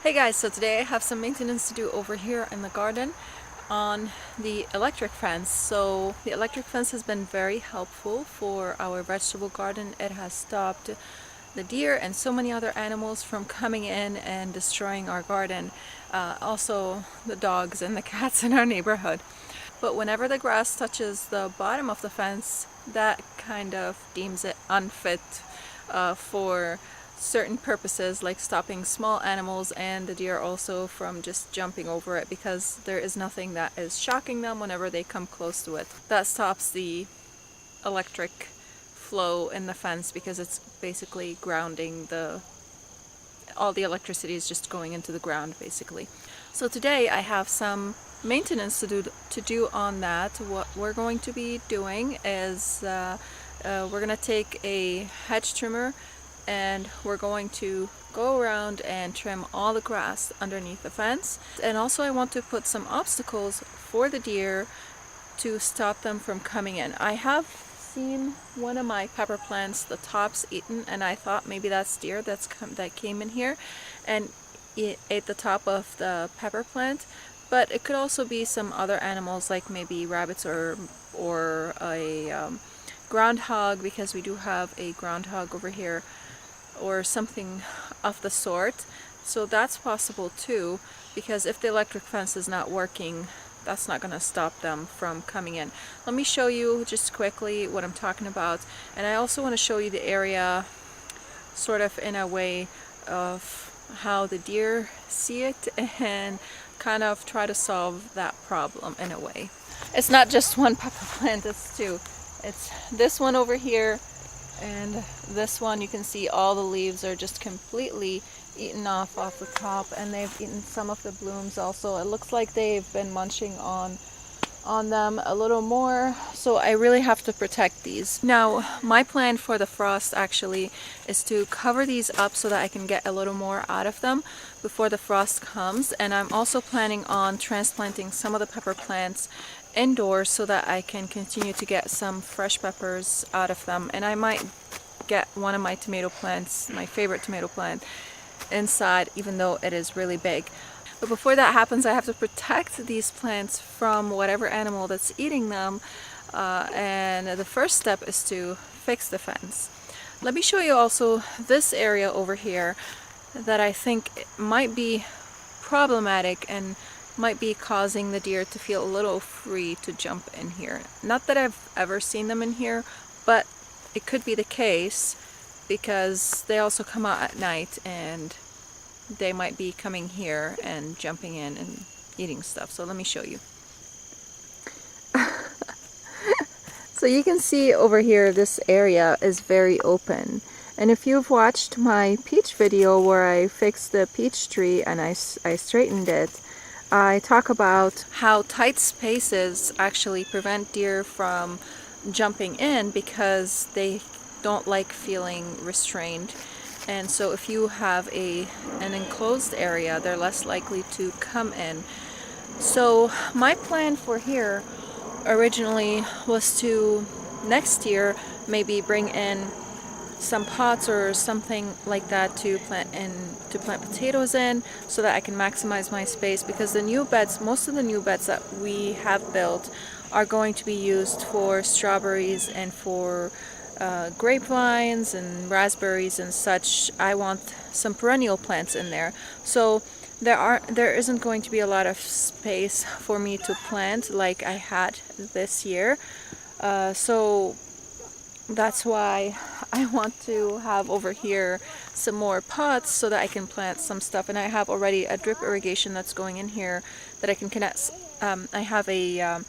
Hey guys, so today I have some maintenance to do over here in the garden on the electric fence. So the electric fence has been very helpful for our vegetable garden. It has stopped the deer and so many other animals from coming in and destroying our garden. Also the dogs and the cats in our neighborhood. But whenever the grass touches the bottom of the fence, that kind of deems it unfit for certain purposes, like stopping small animals and the deer also from just jumping over it, because there is nothing that is shocking them whenever they come close to it. That stops the electric flow in the fence because it's basically grounding all the electricity is just going into the ground basically. So today I have some maintenance to do on that. What we're going to be doing is we're going to take a hedge trimmer and we're going to go around and trim all the grass underneath the fence. And also I want to put some obstacles for the deer to stop them from coming in. I have seen one of my pepper plants, the tops, eaten, and I thought maybe that's deer that came in here and it ate the top of the pepper plant, but it could also be some other animals like maybe rabbits or a groundhog, because we do have a groundhog over here, or something of the sort. So that's possible too, because if the electric fence is not working, that's not going to stop them from coming in. Let me show you just quickly what I'm talking about, and I also want to show you the area sort of in a way of how the deer see it and kind of try to solve that problem in a way. It's not just one pepper plant, it's two. It's this one over here and this one. You can see all the leaves are just completely eaten off the top, and they've eaten some of the blooms also. It looks like they've been munching on them a little more, so I really have to protect these. Now my plan for the frost actually is to cover these up so that I can get a little more out of them before the frost comes, and I'm also planning on transplanting some of the pepper plants indoors so that I can continue to get some fresh peppers out of them. And I might get one of my tomato plants, my favorite tomato plant, inside, even though it is really big. But before that happens, I have to protect these plants from whatever animal that's eating them, and the first step is to fix the fence. Let me show you also this area over here that I think might be problematic and might be causing the deer to feel a little free to jump in here. Not that I've ever seen them in here, but it could be the case because they also come out at night and they might be coming here and jumping in and eating stuff. So let me show you. So you can see over here this area is very open, and if you've watched my peach video where I fixed the peach tree and I straightened it, I talk about how tight spaces actually prevent deer from jumping in because they don't like feeling restrained. And so if you have an enclosed area, they're less likely to come in. So my plan for here originally was to next year maybe bring in some pots or something like that to plant potatoes in, so that I can maximize my space, because the new beds, most of the new beds that we have built are going to be used for strawberries and for grapevines and raspberries and such. I want some perennial plants in there, so there isn't going to be a lot of space for me to plant like I had this year. So that's why I want to have over here some more pots so that I can plant some stuff. And I have already a drip irrigation that's going in here that I can connect. I have a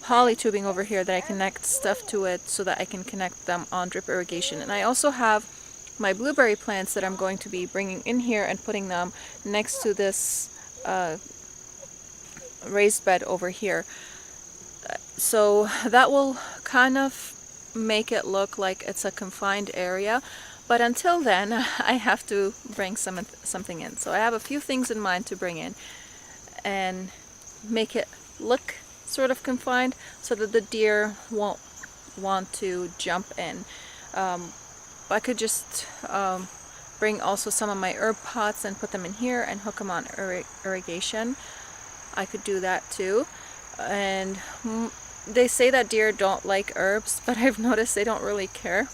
poly tubing over here that I connect stuff to it so that I can connect them on drip irrigation. And I also have my blueberry plants that I'm going to be bringing in here and putting them next to this raised bed over here. So that will kind of make it look like it's a confined area, but until then I have to bring something in. So I have a few things in mind to bring in and make it look sort of confined so that the deer won't want to jump in. I could just bring also some of my herb pots and put them in here and hook them on irrigation. I could do that too. And they say that deer don't like herbs, but I've noticed they don't really care.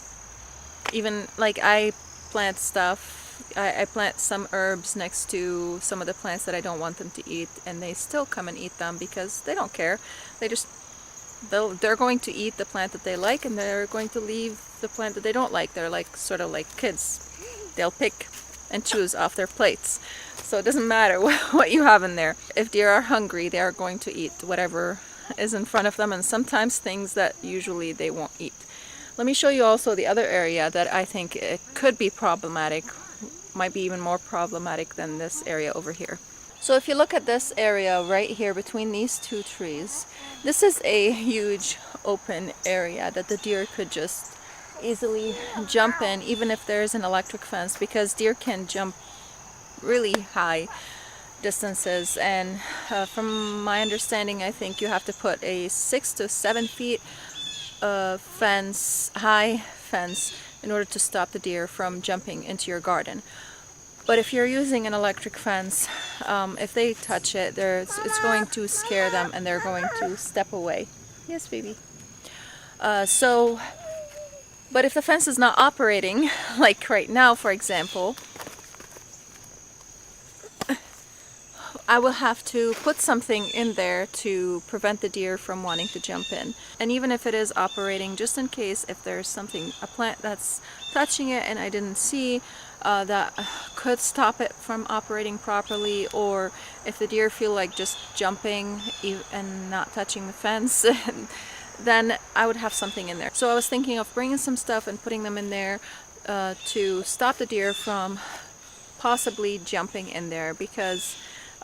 Even like I plant stuff, I plant some herbs next to some of the plants that I don't want them to eat, and they still come and eat them because they don't care. They're going to eat the plant that they like, and they're going to leave the plant that they don't like. They're like sort of like kids. They'll pick and choose off their plates. So it doesn't matter what you have in there. If deer are hungry, they are going to eat whatever is in front of them, and sometimes things that usually they won't eat. Let me show you also the other area that I think it could be problematic, might be even more problematic than this area over here. So if you look at this area right here between these two trees, this is a huge open area that the deer could just easily jump in, even if there's an electric fence, because deer can jump really high distances. And from my understanding, I think you have to put a 6 to 7 feet high fence in order to stop the deer from jumping into your garden. But if you're using an electric fence, if they touch it, it's going to scare them and they're going to step away. Yes, baby. But if the fence is not operating, like right now, for example, I will have to put something in there to prevent the deer from wanting to jump in. And even if it is operating, just in case if there's a plant that's touching it and I didn't see, that could stop it from operating properly, or if the deer feel like just jumping and not touching the fence, then I would have something in there. So I was thinking of bringing some stuff and putting them in there to stop the deer from possibly jumping in there, because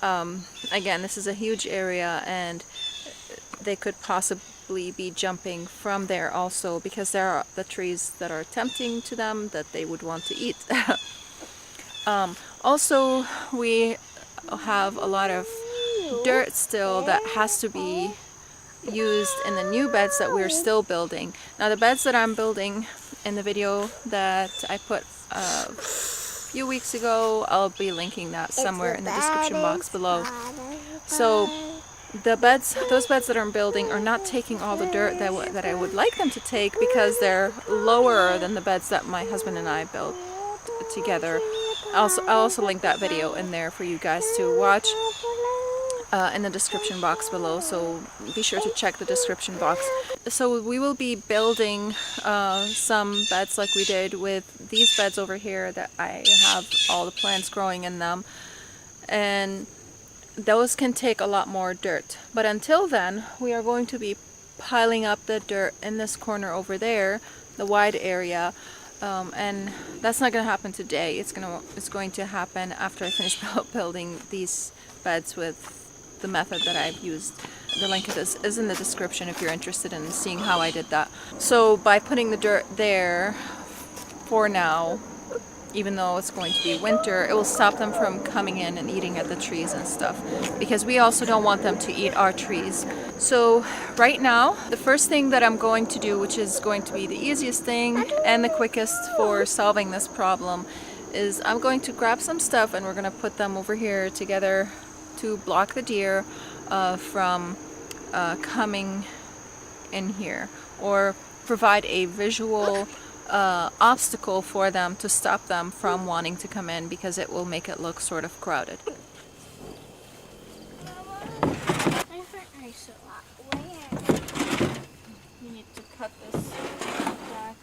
again, this is a huge area and they could possibly be jumping from there also, because there are the trees that are tempting to them that they would want to eat. Also, we have a lot of dirt still that has to be used in the new beds that we're still building. Now, the beds that I'm building in the video that I put a few weeks ago, I'll be linking that somewhere in the description box below. So those beds that I'm building are not taking all the dirt that I would like them to take, because they're lower than the beds that my husband and I built together. I'll also link that video in there for you guys to watch in the description box below, so be sure to check the description box. So we will be building some beds like we did with these beds over here that I have all the plants growing in them, and those can take a lot more dirt. But until then, we are going to be piling up the dirt in this corner over there, the wide area, and that's not going to happen today. It's going to happen after I finish building these beds with the method that I've used. The link to this is in the description if you're interested in seeing how I did that. So by putting the dirt there for now, even though it's going to be winter, it will stop them from coming in and eating at the trees and stuff, because we also don't want them to eat our trees. So right now, the first thing that I'm going to do, which is going to be the easiest thing and the quickest for solving this problem, is I'm going to grab some stuff and we're going to put them over here together to block the deer from coming in here, or provide a visual obstacle for them to stop them from wanting to come in, because it will make it look sort of crowded. You need to cut this back,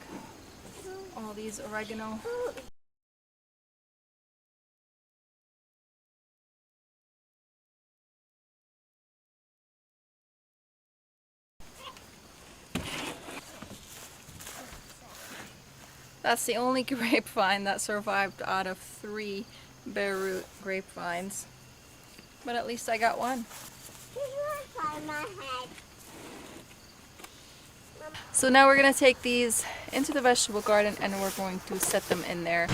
all these oregano. That's the only grapevine that survived out of 3 bare root grapevines. But at least I got one. So now we're going to take these into the vegetable garden and we're going to set them in there.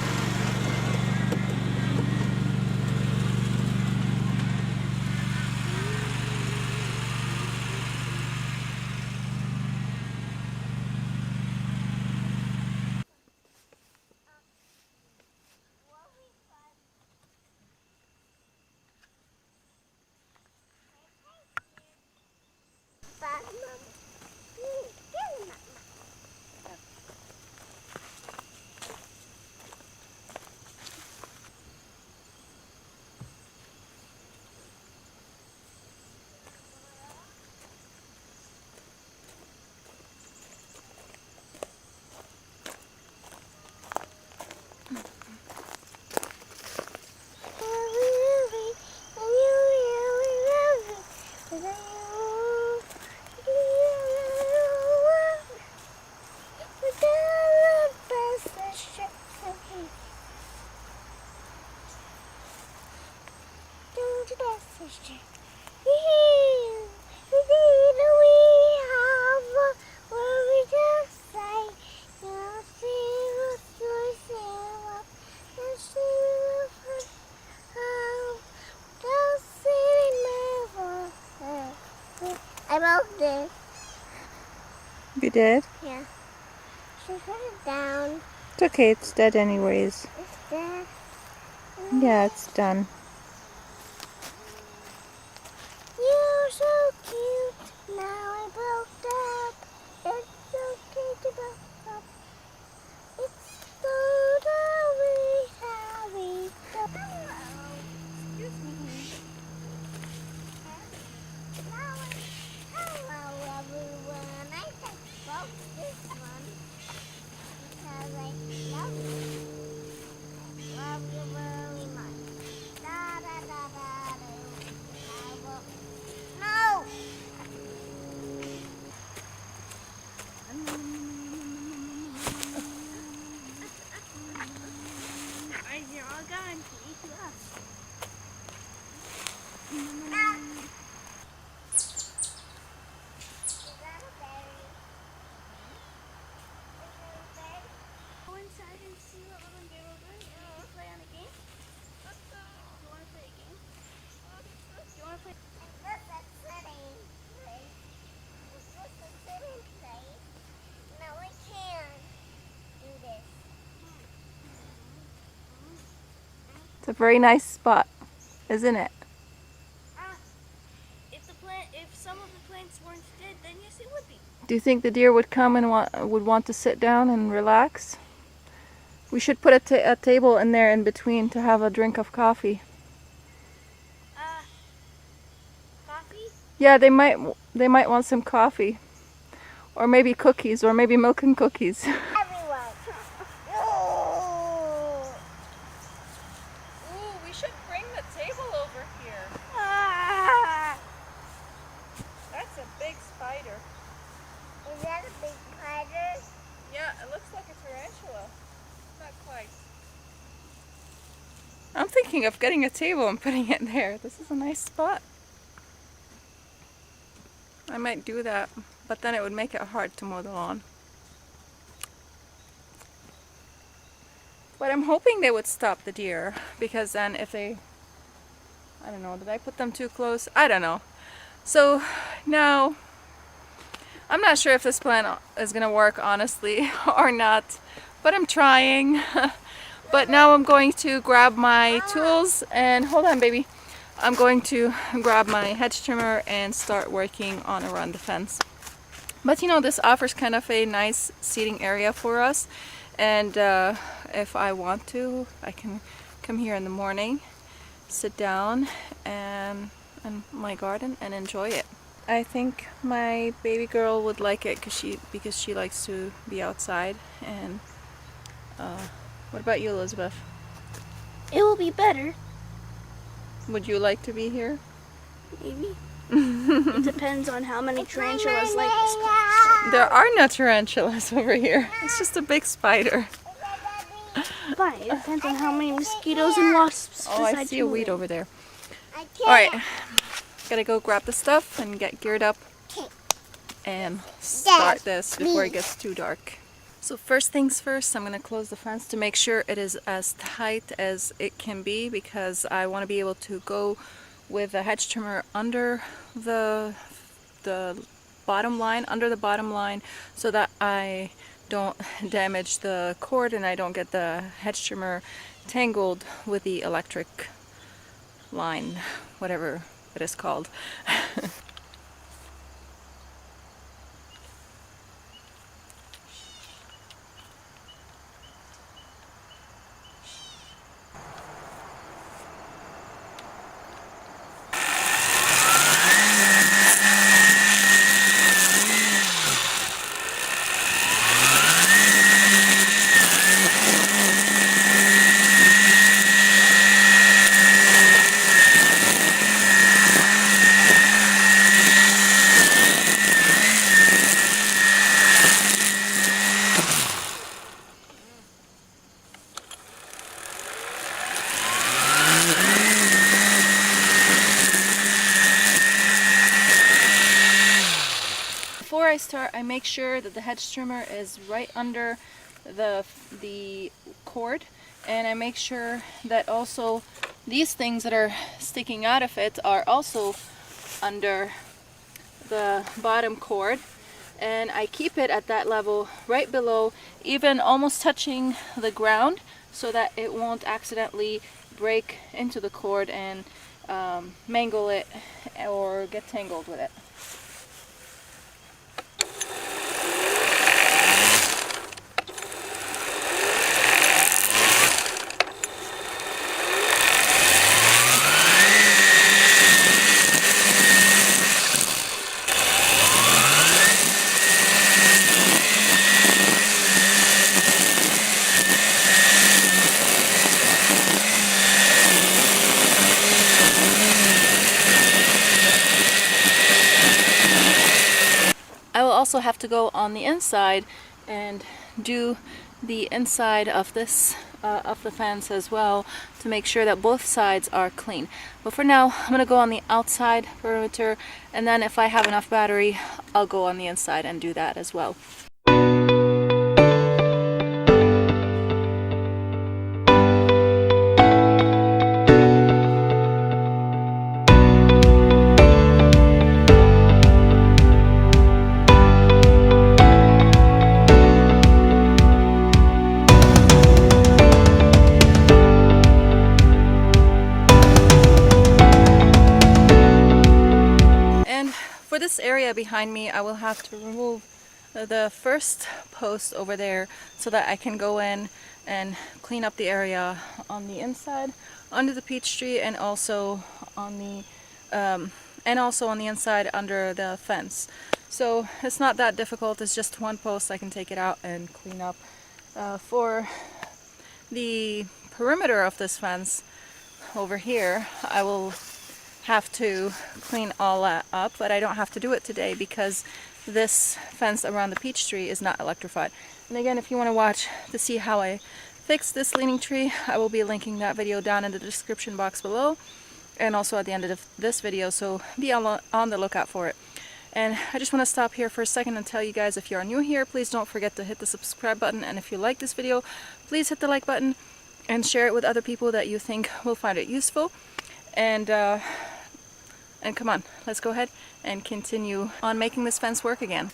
to the sister. We have what we just say. You'll see what you're saying. You'll see what you'll see never. I wrote this. You did? Yeah. Should put it down. It's okay, it's dead anyways. It's dead. Yeah, it's done. You're so cute. Now I broke up. It's okay to broke up. It's so sorry. Hello. Excuse me. Hello, everyone. I just broke this one because I love you. Love you very much. Da da da da da. No! Alright, you're all gone. To eat you up. Is that a berry? Is it a berry? Go inside and see what we're going to do. You want to play on a game? Do you want to play a game? Do you want to play? Is this a sitting place? Is this a sitting place? No, we can't do this. It's a very nice spot, isn't it? If some of the plants weren't dead, then yes, it would be. Do you think the deer would come and would want to sit down and relax? We should put a table in there in between to have a drink of coffee. Coffee? Yeah, they might want some coffee, or maybe cookies, or maybe milk and cookies. Everyone. Ooh, we should bring the table over here. That's a big spider. Is that a big spider? Yeah, it looks like a tarantula. Not quite. I'm thinking of getting a table and putting it there. This is a nice spot. I might do that, but then it would make it hard to mow the lawn. But I'm hoping they would stop the deer, because then if they, I don't know, did I put them too close? I don't know. So now, I'm not sure if this plan is going to work honestly or not, but I'm trying. But now I'm going to grab my tools and, hold on baby, I'm going to grab my hedge trimmer and start working on around the fence. But you know, this offers kind of a nice seating area for us, and if I want to, I can come here in the morning, sit down and in my garden and enjoy it. I think my baby girl would like it because she likes to be outside. And what about you, Elizabeth? It will be better. Would you like to be here? Maybe. It depends on how many tarantulas like this place. There are no tarantulas over here. It's just a big spider. Fine, it depends on how many mosquitoes and wasps. Oh, I see a weed over there. All Alright, gotta go grab the stuff and get geared up and start this before it gets too dark. So first things first, I'm gonna close the fence to make sure it is as tight as it can be, because I want to be able to go with a hedge trimmer under the bottom line, so that I don't damage the cord and I don't get the hedge trimmer tangled with the electric line, whatever it is called. I start, I make sure that the hedge trimmer is right under the cord, and I make sure that also these things that are sticking out of it are also under the bottom cord, and I keep it at that level right below, even almost touching the ground, so that it won't accidentally break into the cord and mangle it or get tangled with it. I will also have to go on the inside and do the inside of this of the fence as well, to make sure that both sides are clean. But for now, I'm gonna go on the outside perimeter, and then if I have enough battery, I'll go on the inside and do that as well. For this area behind me, I will have to remove the first post over there so that I can go in and clean up the area on the inside under the peach tree, and also on the inside under the fence. So it's not that difficult, it's just one post. I can take it out and clean up. For the perimeter of this fence over here, I will have to clean all that up, but I don't have to do it today because this fence around the peach tree is not electrified. And again, if you want to watch to see how I fix this leaning tree, I will be linking that video down in the description box below, and also at the end of this video, so be on the lookout for it. And I just want to stop here for a second and tell you guys, if you are new here, please don't forget to hit the subscribe button, and if you like this video, please hit the like button and share it with other people that you think will find it useful. And come on, let's go ahead and continue on making this fence work again.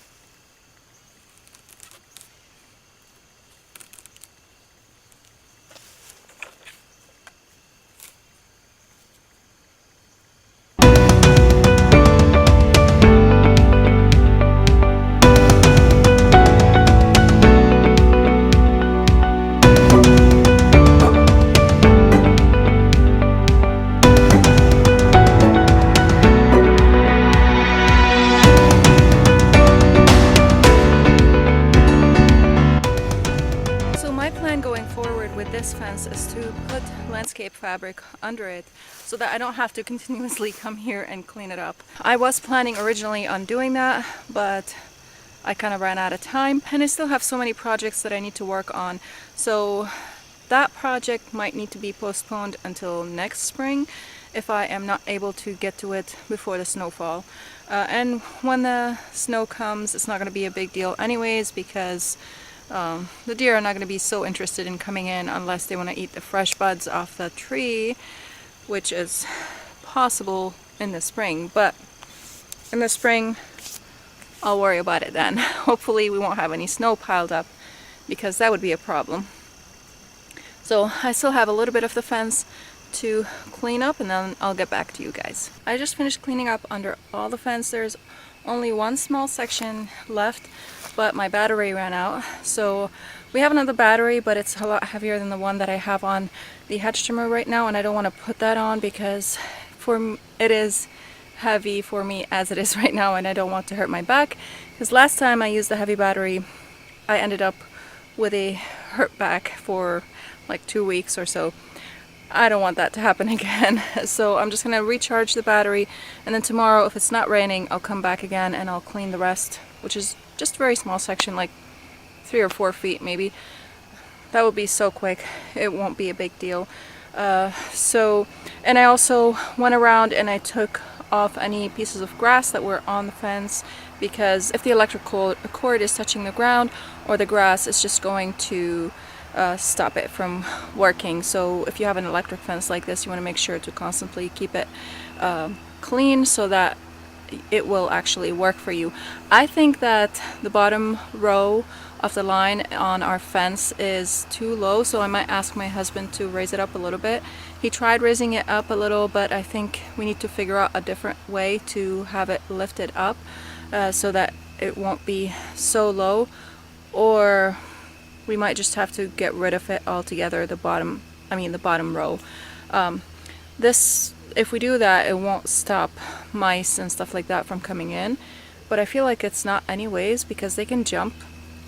This fence is to put landscape fabric under it so that I don't have to continuously come here and clean it up. I was planning originally on doing that, but I kind of ran out of time, and I still have so many projects that I need to work on, so that project might need to be postponed until next spring if I am not able to get to it before the snowfall. And when the snow comes, it's not going to be a big deal anyways, because the deer are not going to be so interested in coming in unless they want to eat the fresh buds off the tree, which is possible in the spring. But in the spring, I'll worry about it then. Hopefully we won't have any snow piled up, because that would be a problem. So I still have a little bit of the fence to clean up, and then I'll get back to you guys. I just finished cleaning up under all the fence. There's only one small section left, but my battery ran out, so we have another battery, but it's a lot heavier than the one that I have on the hedge trimmer right now, and I don't want to put that on because it is heavy for me as it is right now, and I don't want to hurt my back, because last time I used the heavy battery I ended up with a hurt back for like 2 weeks or so. I don't want that to happen again. So I'm just gonna recharge the battery, and then tomorrow, if it's not raining, I'll come back again and I'll clean the rest, which is just a very small section, like 3 or 4 feet maybe. That will be so quick, it won't be a big deal. And I also went around and I took off any pieces of grass that were on the fence, because if the electrical cord is touching the ground or the grass, it's just going to stop it from working. So if you have an electric fence like this, you want to make sure to constantly keep it clean so that it will actually work for you. I think that the bottom row of the line on our fence is too low, so I might ask my husband to raise it up a little bit. He tried raising it up a little, but I think we need to figure out a different way to have it lifted up so that it won't be so low, or we might just have to get rid of it altogether, the bottom row. If we do that, it won't stop mice and stuff like that from coming in, but I feel like it's not anyways, because they can jump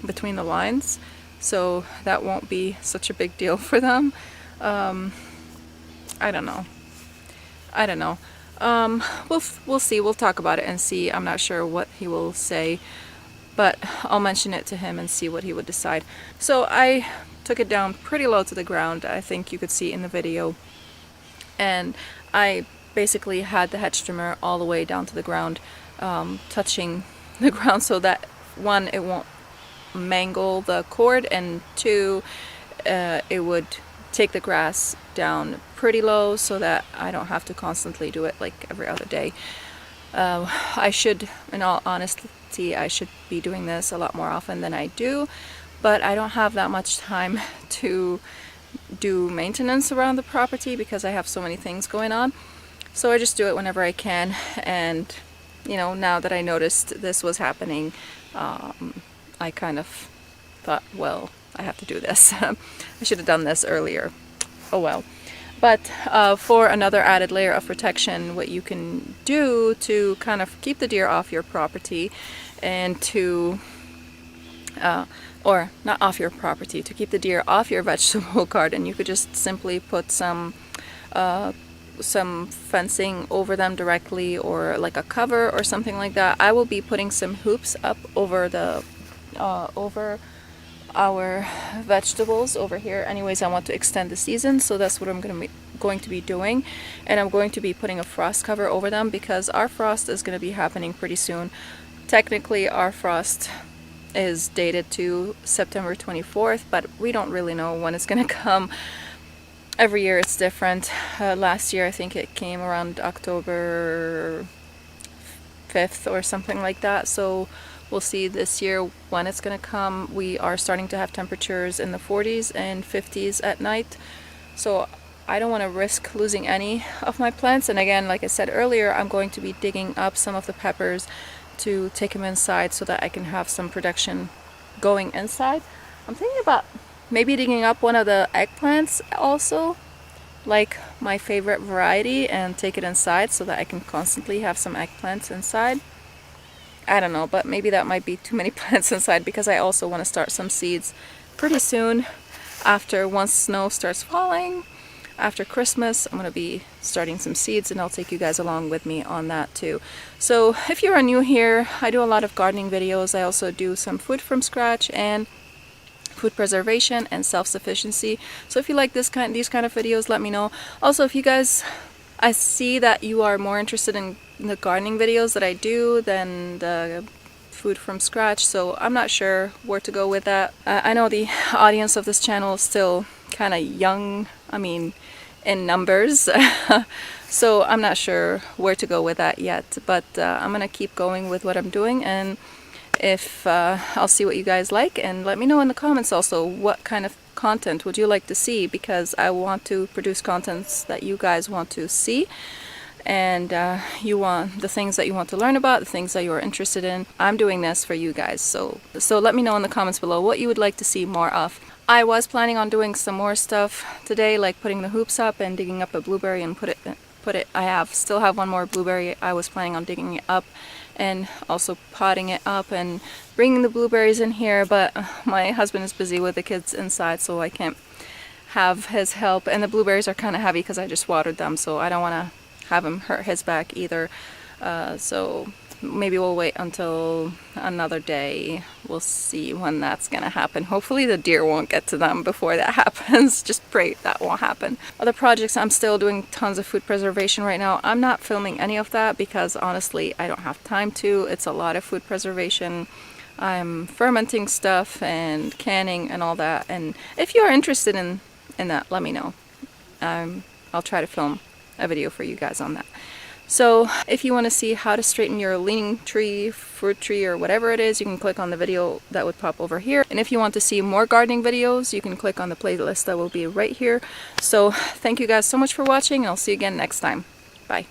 between the lines, so that won't be such a big deal for them. I don't know. We'll see. We'll talk about it and see. I'm not sure what he will say, but I'll mention it to him and see what he would decide. So I took it down pretty low to the ground, I think you could see in the video, and I basically had the hedge trimmer all the way down to the ground, touching the ground, so that one, it won't mangle the cord, and two, it would take the grass down pretty low so that I don't have to constantly do it like every other day. I should, in all honesty, I should be doing this a lot more often than I do, but I don't have that much time to do maintenance around the property because I have so many things going on. So I just do it whenever I can, and you know, now that I noticed this was happening, I kind of thought, well, I have to do this. I should have done this earlier. Oh well. But for another added layer of protection, what you can do to kind of keep the deer off your property and to or not off your property, to keep the deer off your vegetable garden, you could just simply put some fencing over them directly, or like a cover or something like that. I will be putting some hoops up over the over our vegetables over here. Anyways, I want to extend the season, so that's what I'm going to be doing, and I'm going to be putting a frost cover over them because our frost is going to be happening pretty soon. Technically, our frost is dated to September 24th, but we don't really know when it's going to come. Every year it's different. Last year I think it came around October 5th or something like that, so we'll see this year when it's going to come. We are starting to have temperatures in the 40s and 50s at night, so I don't want to risk losing any of my plants. And again, like I said earlier, I'm going to be digging up some of the peppers to take them inside so that I can have some production going inside. I'm thinking about maybe digging up one of the eggplants also, like my favorite variety, and take it inside so that I can constantly have some eggplants inside. I don't know, but maybe that might be too many plants inside, because I also want to start some seeds pretty soon. Once snow starts falling, after Christmas, I'm going to be starting some seeds, and I'll take you guys along with me on that too. So if you are new here, I do a lot of gardening videos. I also do some food from scratch and food preservation and self-sufficiency. So if you like these kind of videos, let me know. Also, if you guys, I see that you are more interested in the gardening videos that I do than the food from scratch, so I'm not sure where to go with that. I know the audience of this channel is still kind of young, I mean in numbers, so I'm not sure where to go with that yet, but I'm gonna keep going with what I'm doing, and if I'll see what you guys like, and let me know in the comments also what kind of content would you like to see, because I want to produce contents that you guys want to see, and you want the things that you want to learn about, the things that you are interested in. I'm doing this for you guys, so let me know in the comments below what you would like to see more of. I was planning on doing some more stuff today, like putting the hoops up and digging up a blueberry and put it. I still have one more blueberry. I was planning on digging it up and also potting it up and bringing the blueberries in here, but my husband is busy with the kids inside, so I can't have his help, and the blueberries are kind of heavy because I just watered them, so I don't want to have him hurt his back either. So maybe we'll wait until another day. We'll see when that's gonna happen. Hopefully the deer won't get to them before that happens. Just pray that won't happen. Other projects, I'm still doing tons of food preservation right now. I'm not filming any of that because honestly I don't have time to. It's a lot of food preservation. I'm fermenting stuff and canning and all that, and if you're interested in that, let me know. I'll try to film a video for you guys on that. So if you want to see how to straighten your leaning tree, fruit tree, or whatever it is, you can click on the video that would pop over here. And if you want to see more gardening videos, you can click on the playlist that will be right here. So thank you guys so much for watching, and I'll see you again next time. Bye.